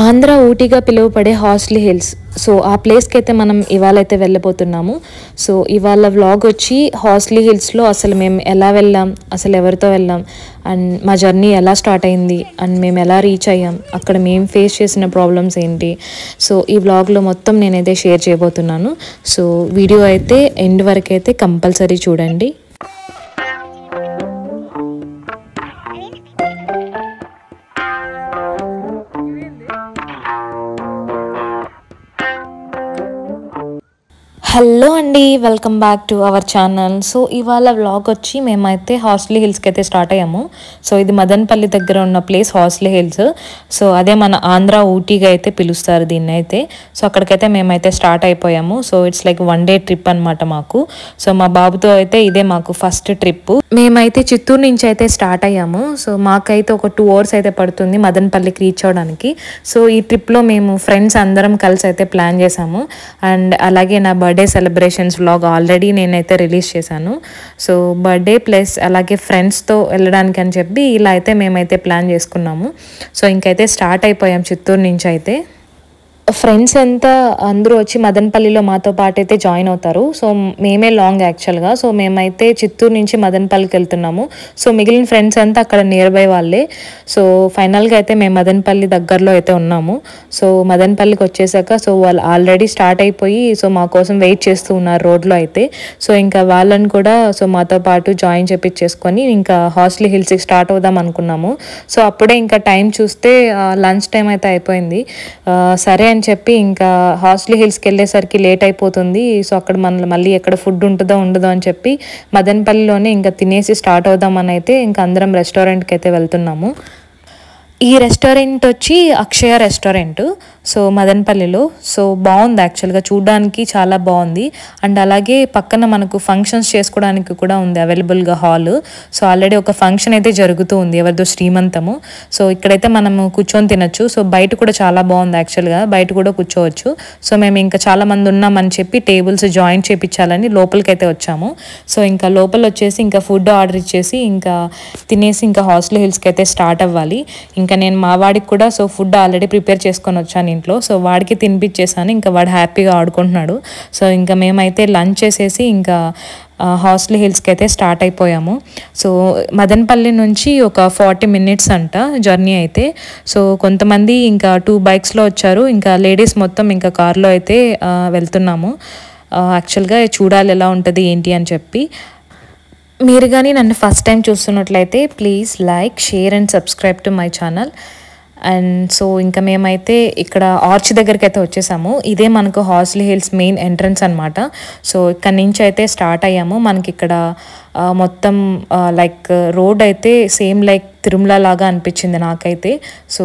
ఆంధ్ర ఊటీగా పిలువబడే Horsley hills. So ఆ ప్లేస్కి అయితే మనం ఇవాళ అయితే వెళ్ళిపోతున్నాము. సో ఇవాళ వ్లాగ్ వచ్చి హార్స్లీ హిల్స్లో అసలు మేము ఎలా వెళ్ళాం, అసలు ఎవరితో వెళ్ళాం, అండ్ మా జర్నీ ఎలా స్టార్ట్ అయింది, అండ్ మేము ఎలా రీచ్ అయ్యాం, అక్కడ మేము ఫేస్ చేసిన ప్రాబ్లమ్స్ ఏంటి. సో ఈ వ్లాగ్లో మొత్తం నేనైతే షేర్ చేయబోతున్నాను. సో వీడియో అయితే ఎండ్ వరకు అయితే కంపల్సరీ చూడండి. హలో అండి, welcome back to our channel. So ఇవాళ వ్లాగ్ వచ్చి మేమైతే హార్స్లీ హిల్స్కి అయితే స్టార్ట్ అయ్యాము. సో ఇది మదనపల్లి దగ్గర ఉన్న ప్లేస్ హార్స్లీ హిల్స్. సో అదే మన ఆంధ్ర ఊటీగా అయితే పిలుస్తారు దీన్ని అయితే. సో అక్కడికైతే మేమైతే స్టార్ట్ అయిపోయాము. So it's like 1 day trip అనమాట మాకు. సో మా బాబుతో అయితే ఇదే మాకు ఫస్ట్ ట్రిప్. మేమైతే చిత్తూరు నుంచి అయితే స్టార్ట్ అయ్యాము. సో మాకైతే ఒక 2 hours అయితే పడుతుంది మదనపల్లికి రీచ్ అవ్వడానికి. సో ఈ ట్రిప్లో మేము ఫ్రెండ్స్ అందరం కలిసి అయితే ప్లాన్ చేసాము. అండ్ అలాగే నా బర్త్డే సెలబ్రేషన్స్ వ్లాగ్ ఆల్రెడీ నేనైతే రిలీజ్ చేశాను. సో బర్త్డే ప్లస్ అలాగే ఫ్రెండ్స్తో వెళ్ళడానికి అని చెప్పి ఇలా అయితే మేమైతే ప్లాన్ చేసుకున్నాము. సో ఇంకైతే స్టార్ట్ అయిపోయాం చిత్తూరు నుంచి అయితే. ఫ్రెండ్స్ అంతా అందరూ వచ్చి మదనపల్లిలో మాతో పాటు అయితే జాయిన్ అవుతారు. సో మేమే లాంగ్ యాక్చువల్గా. సో మేమైతే చిత్తూరు నుంచి మదనపల్లికి వెళ్తున్నాము. సో మిగిలిన ఫ్రెండ్స్ అంతా అక్కడ నియర్ బై వాళ్ళే. సో ఫైనల్గా అయితే మేము మదనపల్లి దగ్గరలో అయితే ఉన్నాము. సో మదనపల్లికి వచ్చేసాక సో వాళ్ళు ఆల్రెడీ స్టార్ట్ అయిపోయి సో మా కోసం వెయిట్ చేస్తూ ఉన్నారు రోడ్లో అయితే. సో ఇంకా వాళ్ళని కూడా సో మాతో పాటు జాయిన్ చేపించేసుకొని ఇంకా హార్స్లీ హిల్స్కి స్టార్ట్ అవుదాం అనుకున్నాము. సో అప్పుడే ఇంకా టైం చూస్తే లంచ్ టైం అయితే అయిపోయింది. సరే అని చెప్పి ఇంకా హార్స్లీ హిల్స్కి వెళ్ళేసరికి లేట్ అయిపోతుంది. సో అక్కడ మళ్ళీ ఎక్కడ ఫుడ్ ఉంటుందో ఉండదో అని చెప్పి మదనపల్లిలోనే ఇంకా తినేసి స్టార్ట్ అవుదామని అయితే ఇంకా అందరం రెస్టారెంట్కి అయితే వెళ్తున్నాము. ఈ రెస్టారెంట్ వచ్చి అక్షయ రెస్టారెంట్. సో మదనపల్లిలో. సో బాగుంది యాక్చువల్గా, చూడడానికి చాలా బాగుంది. అండ్ అలాగే పక్కన మనకు ఫంక్షన్స్ చేసుకోవడానికి కూడా ఉంది అవైలబుల్గా హాల్. సో ఆల్రెడీ ఒక ఫంక్షన్ అయితే జరుగుతూ ఉంది, ఎవరిదో శ్రీమంతము. సో ఇక్కడైతే మనము కూర్చొని తినచ్చు. సో బయట కూడా చాలా బాగుంది యాక్చువల్గా, బయట కూడా కూర్చోవచ్చు. సో మేము ఇంకా చాలా మంది ఉన్నామని చెప్పి టేబుల్స్ జాయిన్ చేయించాలని లోపలికి అయితే వచ్చాము. సో ఇంకా లోపల వచ్చేసి ఇంకా ఫుడ్ ఆర్డర్ ఇచ్చేసి ఇంకా తినేసి ఇంకా హార్స్లీ హిల్స్కి అయితే స్టార్ట్ అవ్వాలి. ఇంకా నేను మా వాడికి కూడా సో ఫుడ్ ఆల్రెడీ ప్రిపేర్ చేసుకొని వచ్చాను ఇంట్లో. సో వాడికి తినిపించేసాను, ఇంకా వాడు హ్యాపీగా ఆడుకుంటున్నాడు. సో ఇంకా మేమైతే లంచ్ చేసేసి ఇంకా హార్స్లీ హిల్స్కి అయితే స్టార్ట్ అయిపోయాము. సో మదనపల్లి నుంచి ఒక 40 minutes అంట జర్నీ అయితే. సో కొంతమంది ఇంకా 2 bikesలో వచ్చారు, ఇంకా లేడీస్ మొత్తం ఇంకా కార్లో అయితే వెళ్తున్నాము. యాక్చువల్గా చూడాలి ఎలా ఉంటుంది ఏంటి అని చెప్పి. మీరు కానీ నన్ను ఫస్ట్ టైం చూస్తున్నట్లయితే please like, share and subscribe to my channel. And so ఇంకా మేమైతే ఇక్కడ ఆర్చ్ దగ్గరికి అయితే వచ్చేసాము. ఇదే మనకు హార్స్లీ హిల్స్ మెయిన్ ఎంట్రన్స్ అనమాట. సో ఇక్కడ నుంచి అయితే స్టార్ట్ అయ్యాము. మనకి ఇక్కడ మొత్తం లైక్ రోడ్ అయితే సేమ్ లైక్ తిరుమల లాగా అనిపించింది నాకైతే. సో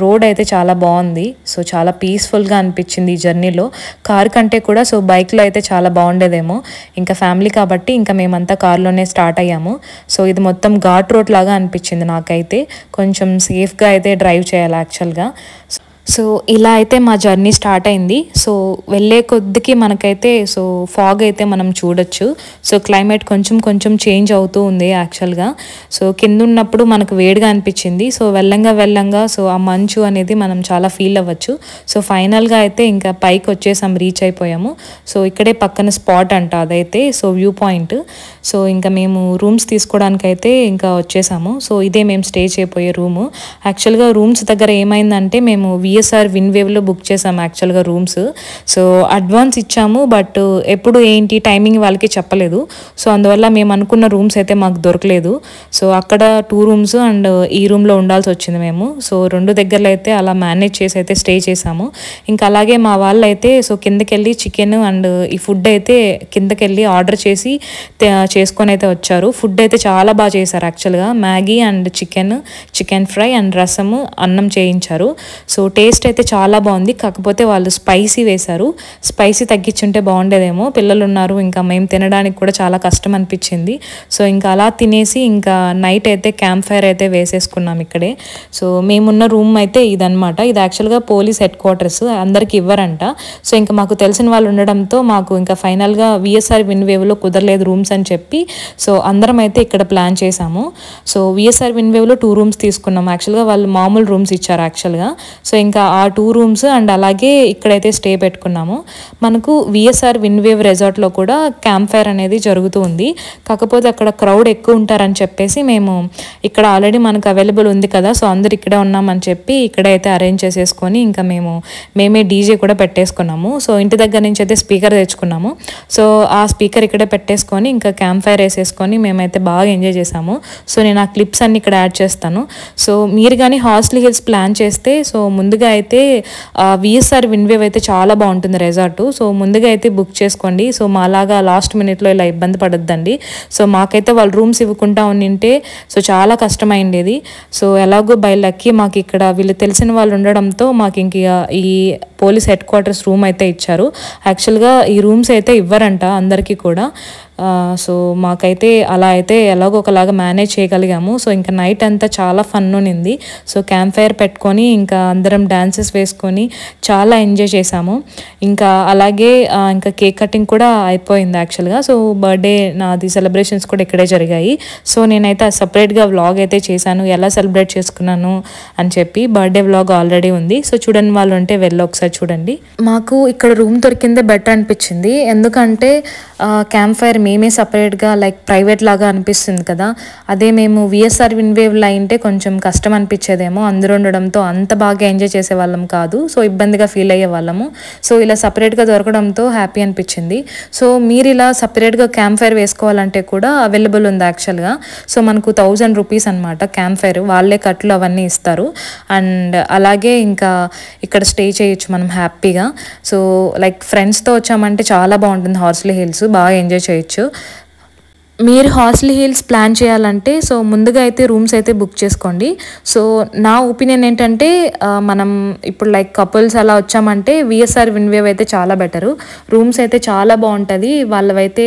రోడ్ అయితే చాలా బాగుంది. సో చాలా పీస్ఫుల్గా అనిపించింది ఈ జర్నీలో. కార్ కంటే కూడా సో బైక్లో అయితే చాలా బాగుండేదేమో. ఇంకా ఫ్యామిలీ కాబట్టి ఇంకా మేమంతా కార్లోనే స్టార్ట్ అయ్యాము. సో ఇది మొత్తం ఘాట్ రోడ్ లాగా అనిపించింది నాకైతే. కొంచెం సేఫ్గా అయితే డ్రైవ్ చేయాలి యాక్చువల్గా. సో ఇలా అయితే మా జర్నీ స్టార్ట్ అయింది. సో వెళ్ళే కొద్దికి మనకైతే సో ఫాగ్ అయితే మనం చూడొచ్చు. సో క్లైమేట్ కొంచెం చేంజ్ అవుతూ ఉంది యాక్చువల్గా. సో కింద ఉన్నప్పుడు మనకు వేడిగా అనిపించింది. సో వెళ్ళంగా సో ఆ మంచు అనేది మనం చాలా ఫీల్ అవ్వచ్చు. సో ఫైనల్గా అయితే ఇంకా పైకి వచ్చేసాం, రీచ్ అయిపోయాము. సో ఇక్కడే పక్కన స్పాట్ అంట అదైతే, సో వ్యూ పాయింట్. సో ఇంకా మేము రూమ్స్ తీసుకోవడానికి అయితే ఇంకా వచ్చేసాము. సో ఇదే మేము స్టే చేయబోయే రూము. యాక్చువల్గా రూమ్స్ దగ్గర ఏమైందంటే మేము VSR విన్వేవ్లో బుక్ చేసాము యాక్చువల్గా రూమ్స్. సో అడ్వాన్స్ ఇచ్చాము, బట్ ఎప్పుడు ఏంటి టైమింగ్ వాళ్ళకి చెప్పలేదు. సో అందువల్ల మేము అనుకున్న రూమ్స్ అయితే మాకు దొరకలేదు. సో అక్కడ 2 rooms అండ్ ఈ రూమ్లో ఉండాల్సి వచ్చింది మేము. సో 2 దగ్గరలో అయితే అలా మేనేజ్ చేసి అయితే స్టే చేసాము. ఇంకా అలాగే మా వాళ్ళు అయితే సో కిందకెళ్ళి చికెన్ అండ్ ఈ ఫుడ్ అయితే కిందకెళ్ళి ఆర్డర్ చేసి చేసుకొని అయితే వచ్చారు. ఫుడ్ అయితే చాలా బాగా చేశారు యాక్చువల్గా. Maggi and chicken fry and రసము, అన్నం చేయించారు. సో టేస్ట్ అయితే చాలా బాగుంది. కాకపోతే వాళ్ళు స్పైసీ వేశారు. స్పైసీ తగ్గించుంటే బాగుండేదేమో, పిల్లలు ఉన్నారు, ఇంకా మేము తినడానికి కూడా చాలా కష్టం అనిపించింది. సో ఇంకా అలా తినేసి ఇంకా నైట్ అయితే క్యాంప్ ఫైర్ అయితే వేసేసుకున్నాం ఇక్కడే. సో మేమున్న రూమ్ అయితే ఇదనమాట. ఇది యాక్చువల్గా పోలీస్ హెడ్ క్వార్టర్స్, అందరికి ఇవ్వరంట. సో ఇంకా మాకు తెలిసిన వాళ్ళు ఉండడంతో మాకు ఇంకా ఫైనల్గా VSR విన్వేవ్లో కుదరలేదు రూమ్స్ అని చెప్పి సో అందరం అయితే ఇక్కడ ప్లాన్ చేసాము. సో VSR విన్వేవ్లో 2 rooms తీసుకున్నాం. యాక్చువల్గా వాళ్ళు మామూలు రూమ్స్ ఇచ్చారు యాక్చువల్గా. సో ఇంకా ఆ 2 రూమ్స్ అండ్ అలాగే ఇక్కడైతే స్టే పెట్టుకున్నాము. మనకు విఎస్ఆర్ విన్వేవ్ రిసార్ట్లో కూడా క్యాంప్ ఫైర్ అనేది జరుగుతూ ఉంది. కాకపోతే అక్కడ క్రౌడ్ ఎక్కువ ఉంటారని చెప్పేసి మేము ఇక్కడ ఆల్రెడీ మనకు అవైలబుల్ ఉంది కదా, సో అందరు ఇక్కడే ఉన్నామని చెప్పి ఇక్కడైతే అరేంజ్ చేసేసుకొని ఇంకా మేమే డీజే కూడా పెట్టేసుకున్నాము. సో ఇంటి దగ్గర నుంచి అయితే స్పీకర్ తెచ్చుకున్నాము. సో ఆ స్పీకర్ ఇక్కడే పెట్టేసుకొని ఇంకా క్యాంప్ ఫైర్ వేసేసుకొని మేమైతే బాగా ఎంజాయ్ చేసాము. సో నేను ఆ క్లిప్స్ అన్ని ఇక్కడ యాడ్ చేస్తాను. సో మీరు కానీ హార్స్లీ హిల్స్ ప్లాన్ చేస్తే సో ముందుగా అయితే విఎస్ఆర్ విన్వేవ్ అయితే చాలా బాగుంటుంది రిసార్టు. సో ముందుగా అయితే బుక్ చేసుకోండి. సో మాలాగా లాస్ట్ మినిట్లో ఇలా ఇబ్బంది పడొద్దండి. సో మాకైతే వాళ్ళు రూమ్స్ ఇవ్వకుండా ఉండింటే సో చాలా కష్టమైండేది. సో ఎలాగో బై లక్కీ మాకు ఇక్కడ వీళ్ళు తెలిసిన వాళ్ళు ఉండడంతో మాకు ఇంక ఈ పోలీస్ హెడ్ క్వార్టర్స్ రూమ్ అయితే ఇచ్చారు. యాక్చువల్గా ఈ రూమ్స్ అయితే ఇవ్వరంట అందరికీ కూడా. సో మాకైతే అలా అయితే ఎలాగో ఒకలాగా మేనేజ్ చేయగలిగాము. సో ఇంకా నైట్ అంతా చాలా ఫన్ ఉన్నింది. సో క్యాంప్ ఫైర్ పెట్టుకొని ఇంకా అందరం డాన్సెస్ వేసుకొని చాలా ఎంజాయ్ చేసాము. ఇంకా అలాగే ఇంకా కేక్ కటింగ్ కూడా అయిపోయింది యాక్చువల్గా. సో బర్త్డే నాది సెలబ్రేషన్స్ కూడా ఇక్కడే జరిగాయి. సో నేనైతే సపరేట్గా వ్లాగ్ అయితే చేశాను, ఎలా సెలబ్రేట్ చేసుకున్నాను అని చెప్పి. బర్త్డే వ్లాగ్ ఆల్రెడీ ఉంది. సో చూడని వాళ్ళు ఉంటే వెళ్ళి ఒకసారి చూడండి. మాకు ఇక్కడ రూమ్ దొరికిందే బెటర్ అనిపించింది. ఎందుకంటే క్యాంప్ ఫైర్ మేమే సపరేట్గా లైక్ ప్రైవేట్ లాగా అనిపిస్తుంది కదా. అదే మేము విఎస్ఆర్ విన్వేవ్లో అయింటే కొంచెం కష్టం అనిపించేదేమో, అందరూ ఉండడంతో అంత బాగా ఎంజాయ్ చేసే వాళ్ళం కాదు. సో ఇబ్బందిగా ఫీల్ అయ్యే వాళ్ళము. సో ఇలా సపరేట్గా దొరకడంతో హ్యాపీ అనిపించింది. సో మీరు ఇలా సపరేట్గా క్యాంప్ ఫైర్ వేసుకోవాలంటే కూడా అవైలబుల్ ఉంది యాక్చువల్గా. సో మనకు 1000 రూపీస్ అనమాట క్యాంప్ ఫైర్, వాళ్ళే కట్లు అవన్నీ ఇస్తారు. అండ్ అలాగే ఇంకా ఇక్కడ స్టే చేయొచ్చు మనం హ్యాపీగా. సో లైక్ ఫ్రెండ్స్తో వచ్చామంటే చాలా బాగుంటుంది హార్స్లీ హిల్స్, బాగా ఎంజాయ్ చేయొచ్చు. మీరు హార్స్లీ హిల్స్ ప్లాన్ చేయాలంటే సో ముందుగా అయితే రూమ్స్ అయితే బుక్ చేసుకోండి. సో నా ఒపీనియన్ ఏంటంటే మనం ఇప్పుడు లైక్ కపుల్స్ అలా వచ్చామంటే విఎస్ఆర్ విన్వేవ్ అయితే చాలా బెటరు. రూమ్స్ అయితే చాలా బాగుంటుంది. వాళ్ళవైతే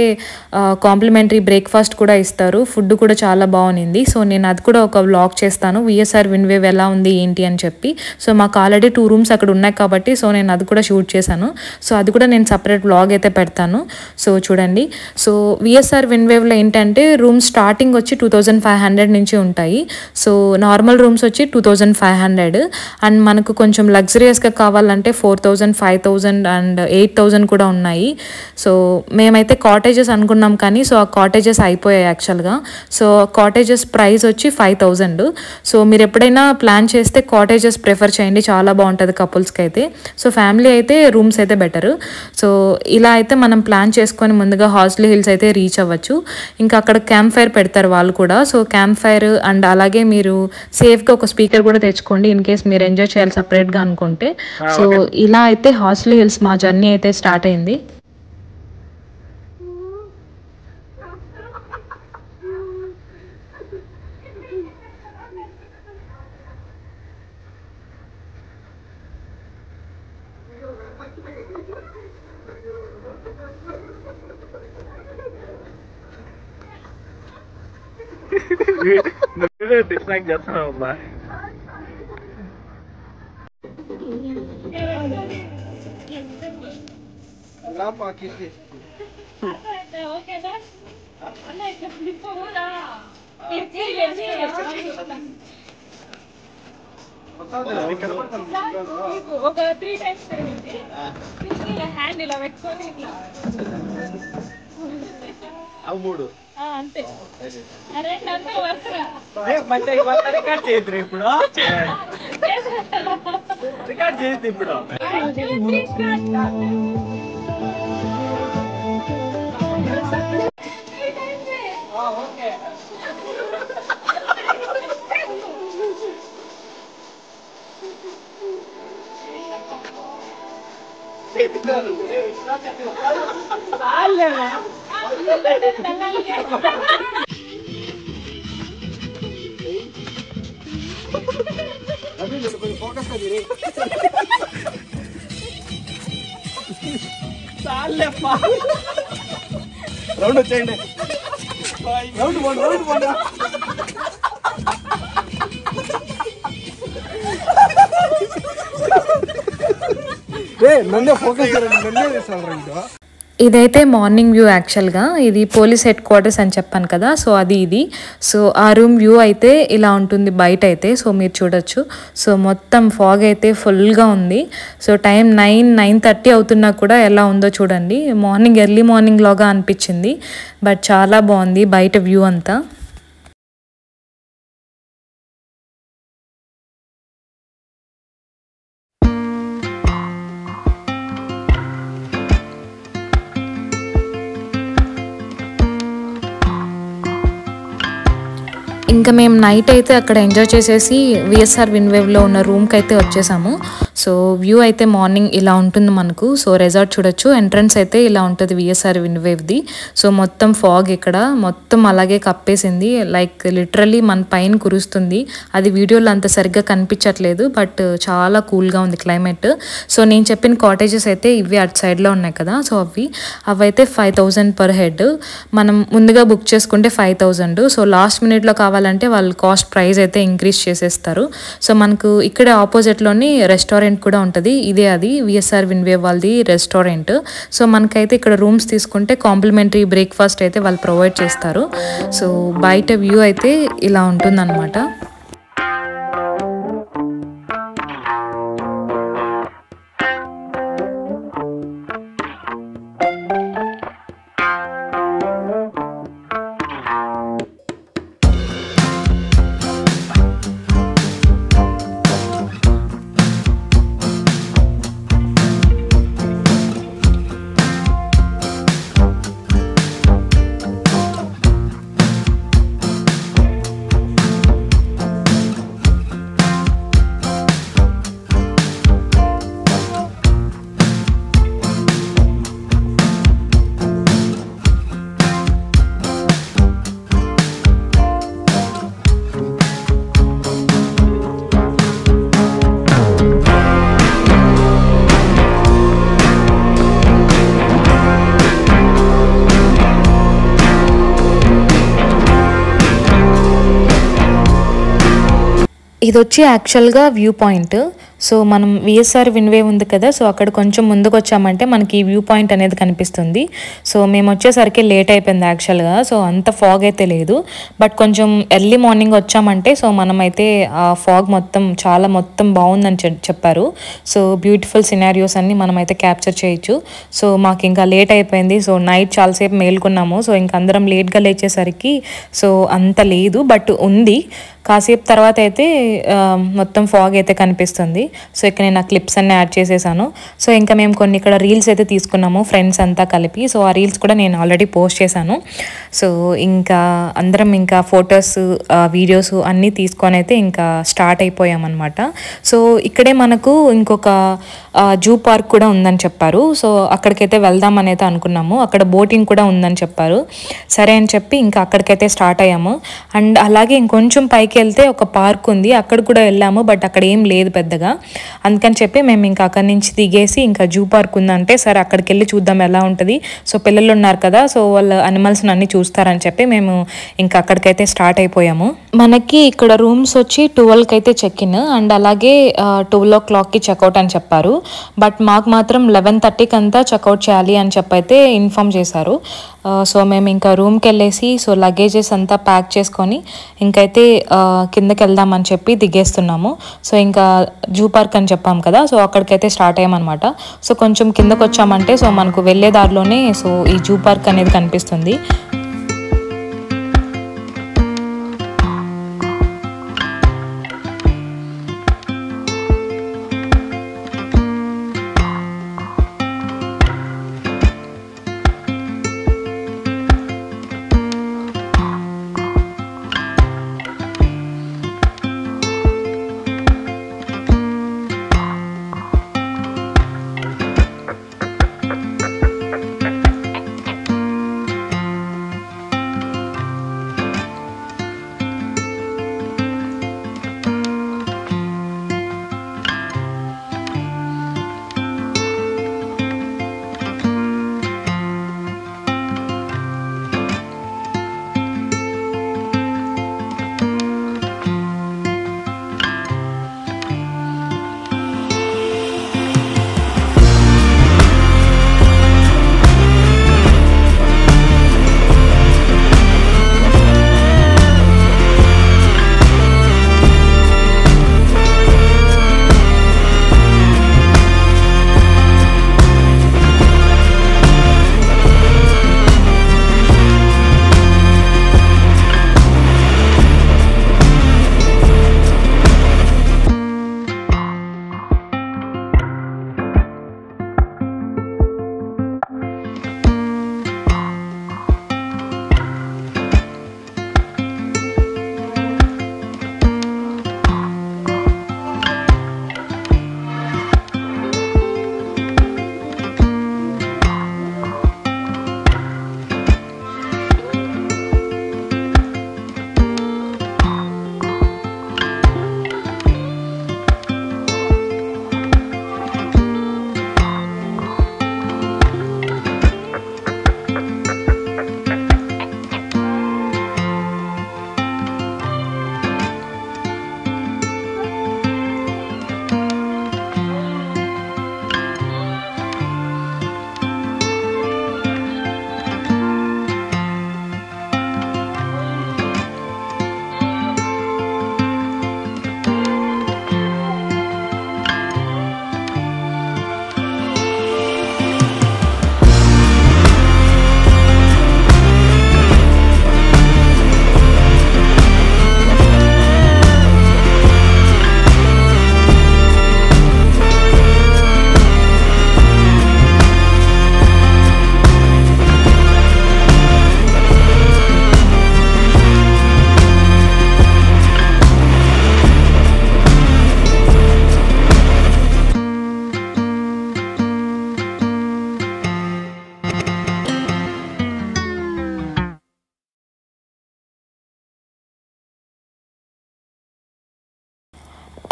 కాంప్లిమెంటరీ బ్రేక్ఫాస్ట్ కూడా ఇస్తారు, ఫుడ్ కూడా చాలా బాగుంది. సో నేను అది కూడా ఒక వ్లాగ్ చేస్తాను, విఎస్ఆర్ విన్వేవ్ ఎలా ఉంది ఏంటి అని చెప్పి. సో మాకు ఆల్రెడీ 2 రూమ్స్ అక్కడ ఉన్నాయి కాబట్టి సో నేను అది కూడా షూట్ చేశాను. సో అది కూడా నేను సపరేట్ వ్లాగ్ అయితే పెడతాను. సో చూడండి. సో విఎస్ఆర్ విన్వేవ్లో ఏంటంటే రూమ్ స్టార్టింగ్ వచ్చి 2500 నుంచి ఉంటాయి. సో నార్మల్ రూమ్స్ వచ్చి 2500 అండ్ మనకు కొంచెం లగ్జరియస్గా కావాలంటే 4000, 5000 అండ్ 8000 కూడా ఉన్నాయి. సో మేమైతే కాటేజెస్ అనుకున్నాం కానీ సో ఆ కాటేజెస్ అయిపోయాయి యాక్చువల్గా. సో కాటేజెస్ ప్రైస్ వచ్చి 5000. సో మీరు ఎప్పుడైనా ప్లాన్ చేస్తే కాటేజెస్ ప్రిఫర్ చేయండి, చాలా బాగుంటుంది కపుల్స్కి అయితే. సో ఫ్యామిలీ అయితే రూమ్స్ అయితే బెటరు. సో ఇలా అయితే మనం ప్లాన్ చేసుకొని ముందుగా హార్స్లీ హిల్స్ అయితే రీచ్ అవ్వచ్చు. ఇంకా అక్కడ క్యాంప్ ఫైర్ పెడతారు వాళ్ళు కూడా. సో క్యాంప్ ఫైర్ అండ్ అలాగే మీరు సేఫ్గా ఒక స్పీకర్ కూడా తెచ్చుకోండి ఇన్ కేస్ మీరు ఎంజాయ్ చేయాలి సపరేట్గా అనుకుంటే. సో ఇలా అయితే హార్స్లీ హిల్స్ మా జర్నీ అయితే స్టార్ట్ అయింది. డిస్ట్రాక్ట్ చేస్తున్నావు అమ్మా. ఒక 3 times హ్యాండ్ ఇలా పెట్టుకొని అవి 3 అంతే. అరే నన్ను రికార్డ్ చేయద్దు ఇప్పుడు, రికార్డ్ చేయద్దు ఇప్పుడు. రౌండ్ వచ్చేయండి, రౌండ్ పోండి. నన్నే ఫోకస్ చేయండి, నన్నే చేస్తాను. ఇదైతే మార్నింగ్ వ్యూ యాక్చువల్గా. ఇది పోలీస్ హెడ్ క్వార్టర్స్ అని చెప్పాను కదా, సో అది ఇది. సో ఆ రూమ్ వ్యూ అయితే ఇలా ఉంటుంది బయట అయితే. సో మీరు చూడొచ్చు. సో మొత్తం ఫాగ్ అయితే ఫుల్గా ఉంది. సో టైం 9:30 అవుతున్నా కూడా ఎలా ఉందో చూడండి. ఎర్లీ మార్నింగ్ లాగా అనిపించింది. బట్ చాలా బాగుంది బయట వ్యూ అంతా. ఇంకా మేము నైట్ అయితే అక్కడ ఎంజాయ్ చేసేసి విఎస్ఆర్ విన్వేవ్లో ఉన్న రూమ్కి అయితే వచ్చేసాము. సో వ్యూ అయితే మార్నింగ్ ఇలా ఉంటుంది మనకు. సో రెసార్ట్ చూడొచ్చు. ఎంట్రన్స్ అయితే ఇలా ఉంటుంది విఎస్ఆర్ విన్వేవ్ది. సో మొత్తం ఫాగ్ ఇక్కడ మొత్తం అలాగే కప్పేసింది. లైక్ లిటరల్లీ మన పైన కురుస్తుంది. అది వీడియోలో అంత సరిగ్గా కనిపించట్లేదు, బట్ చాలా కూల్గా ఉంది క్లైమేట్. సో నేను చెప్పిన కాటేజెస్ అయితే ఇవి అటు సైడ్లో ఉన్నాయి కదా, సో అవైతే 5,000 పర్ హెడ్. మనం ముందుగా బుక్ చేసుకుంటే 5,000. సో లాస్ట్ మినిట్లో కావాలంటే వాళ్ళు కాస్ట్ ప్రైస్ అయితే ఇంక్రీజ్ చేసేస్తారు. సో మనకు ఇక్కడే ఆపోజిట్లోని రెస్టారెంట్ కూడా ఉంటుంది. ఇదే అది విఎస్ఆర్ విన్వేవ్ వాళ్ళది రెస్టారెంట్. సో మనకైతే ఇక్కడ రూమ్స్ తీసుకుంటే కాంప్లిమెంటరీ బ్రేక్ఫాస్ట్ అయితే వాళ్ళు ప్రొవైడ్ చేస్తారు. సో బయట వ్యూ అయితే ఇలా ఉంటుందన్నమాట. ఇది వచ్చి యాక్చువల్గా వ్యూ పాయింట్. సో మనం విఎస్ఆర్ విన్వేవ్ ఉంది కదా, సో అక్కడ కొంచెం ముందుకు వచ్చామంటే మనకి ఈ వ్యూ పాయింట్ అనేది కనిపిస్తుంది. సో మేము వచ్చేసరికి లేట్ అయిపోయింది యాక్చువల్గా. సో అంత ఫాగ్ అయితే లేదు, బట్ కొంచెం ఎర్లీ మార్నింగ్ వచ్చామంటే సో మనమైతే ఆ ఫాగ్ మొత్తం బాగుందని చెప్పారు. సో బ్యూటిఫుల్ సినారియోస్ అన్ని మనమైతే క్యాప్చర్ చేయొచ్చు. సో మాకు ఇంకా లేట్ అయిపోయింది. సో నైట్ చాలాసేపు మేల్కొన్నాము. సో ఇంక అందరం లేట్గా లేచేసరికి సో అంత లేదు, బట్ ఉంది. కాసేపు తర్వాత అయితే మొత్తం ఫాగ్ అయితే కనిపిస్తుంది. సో ఇక్కడ నేను ఆ క్లిప్స్ అన్నీ యాడ్ చేసేసాను. సో ఇంకా మేము కొన్ని ఇక్కడ రీల్స్ అయితే తీసుకున్నాము ఫ్రెండ్స్ అంతా కలిపి. సో ఆ రీల్స్ కూడా నేను ఆల్రెడీ పోస్ట్ చేశాను. సో ఇంకా అందరం ఇంకా ఫొటోస్ వీడియోస్ అన్నీ తీసుకొని అయితే ఇంకా స్టార్ట్ అయిపోయామన్నమాట. సో ఇక్కడే మనకు ఇంకొక జూ పార్క్ కూడా ఉందని చెప్పారు. సో అక్కడికైతే వెళ్దామని అయితే అనుకున్నాము. అక్కడ బోటింగ్ కూడా ఉందని చెప్పారు. సరే అని చెప్పి ఇంకా అక్కడికైతే స్టార్ట్ అయ్యాము. అండ్ అలాగే ఇంకొంచెం పైకి వెళ్తే ఒక పార్క్ ఉంది, అక్కడ కూడా వెళ్ళాము. బట్ అక్కడ ఏం లేదు పెద్దగా. అందుకని చెప్పి మేము ఇంకా అక్కడి నుంచి దిగేసి ఇంకా జూ పార్క్ ఉందంటే సరే అక్కడికి వెళ్ళి చూద్దాం ఎలా ఉంటుంది. సో పిల్లలు ఉన్నారు కదా, సో వాళ్ళు అనిమల్స్ని అన్ని చూస్తారని చెప్పి మేము ఇంకా అక్కడికైతే స్టార్ట్ అయిపోయాము. మనకి ఇక్కడ రూమ్స్ వచ్చి 12కి అయితే చెక్ ఇన్ అండ్ అలాగే 12 o'clockకి చెక్అవుట్ అని చెప్పారు. బట్ మాకు మాత్రం 11:30కి అంతా చెక్అవుట్ చేయాలి అని చెప్పి అయితే ఇన్ఫామ్ చేశారు. సో మేము ఇంకా రూమ్కి వెళ్ళేసి సో లగేజెస్ అంతా ప్యాక్ చేసుకొని ఇంకైతే కిందకి వెళ్దామని చెప్పి దిగేస్తున్నాము. సో ఇంకా జూ పార్క్ అని చెప్పాం కదా, సో అక్కడికైతే స్టార్ట్ అయ్యామన్నమాట. సో కొంచెం కిందకు వచ్చామంటే సో మనకు వెళ్ళే దారిలోనే సో ఈ జూ పార్క్ అనేది కనిపిస్తుంది.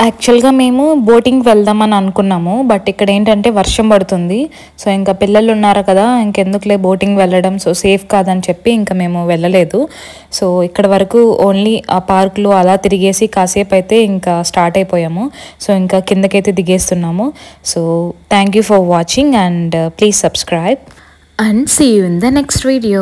యాక్చువల్గా మేము బోటింగ్కి వెళ్దామని అనుకున్నాము, బట్ ఇక్కడ ఏంటంటే వర్షం పడుతుంది. సో ఇంకా పిల్లలు ఉన్నారు కదా, ఇంకెందుకులే బోటింగ్ వెళ్ళడం, సో సేఫ్ కాదని చెప్పి ఇంకా మేము వెళ్ళలేదు. సో ఇక్కడ వరకు ఓన్లీ ఆ పార్క్లో అలా తిరిగేసి కాసేపు అయితే ఇంకా స్టార్ట్ అయిపోయాము. సో ఇంకా కిందకైతే దిగేస్తున్నాము. So thank you for watching and please subscribe and see you in the next video.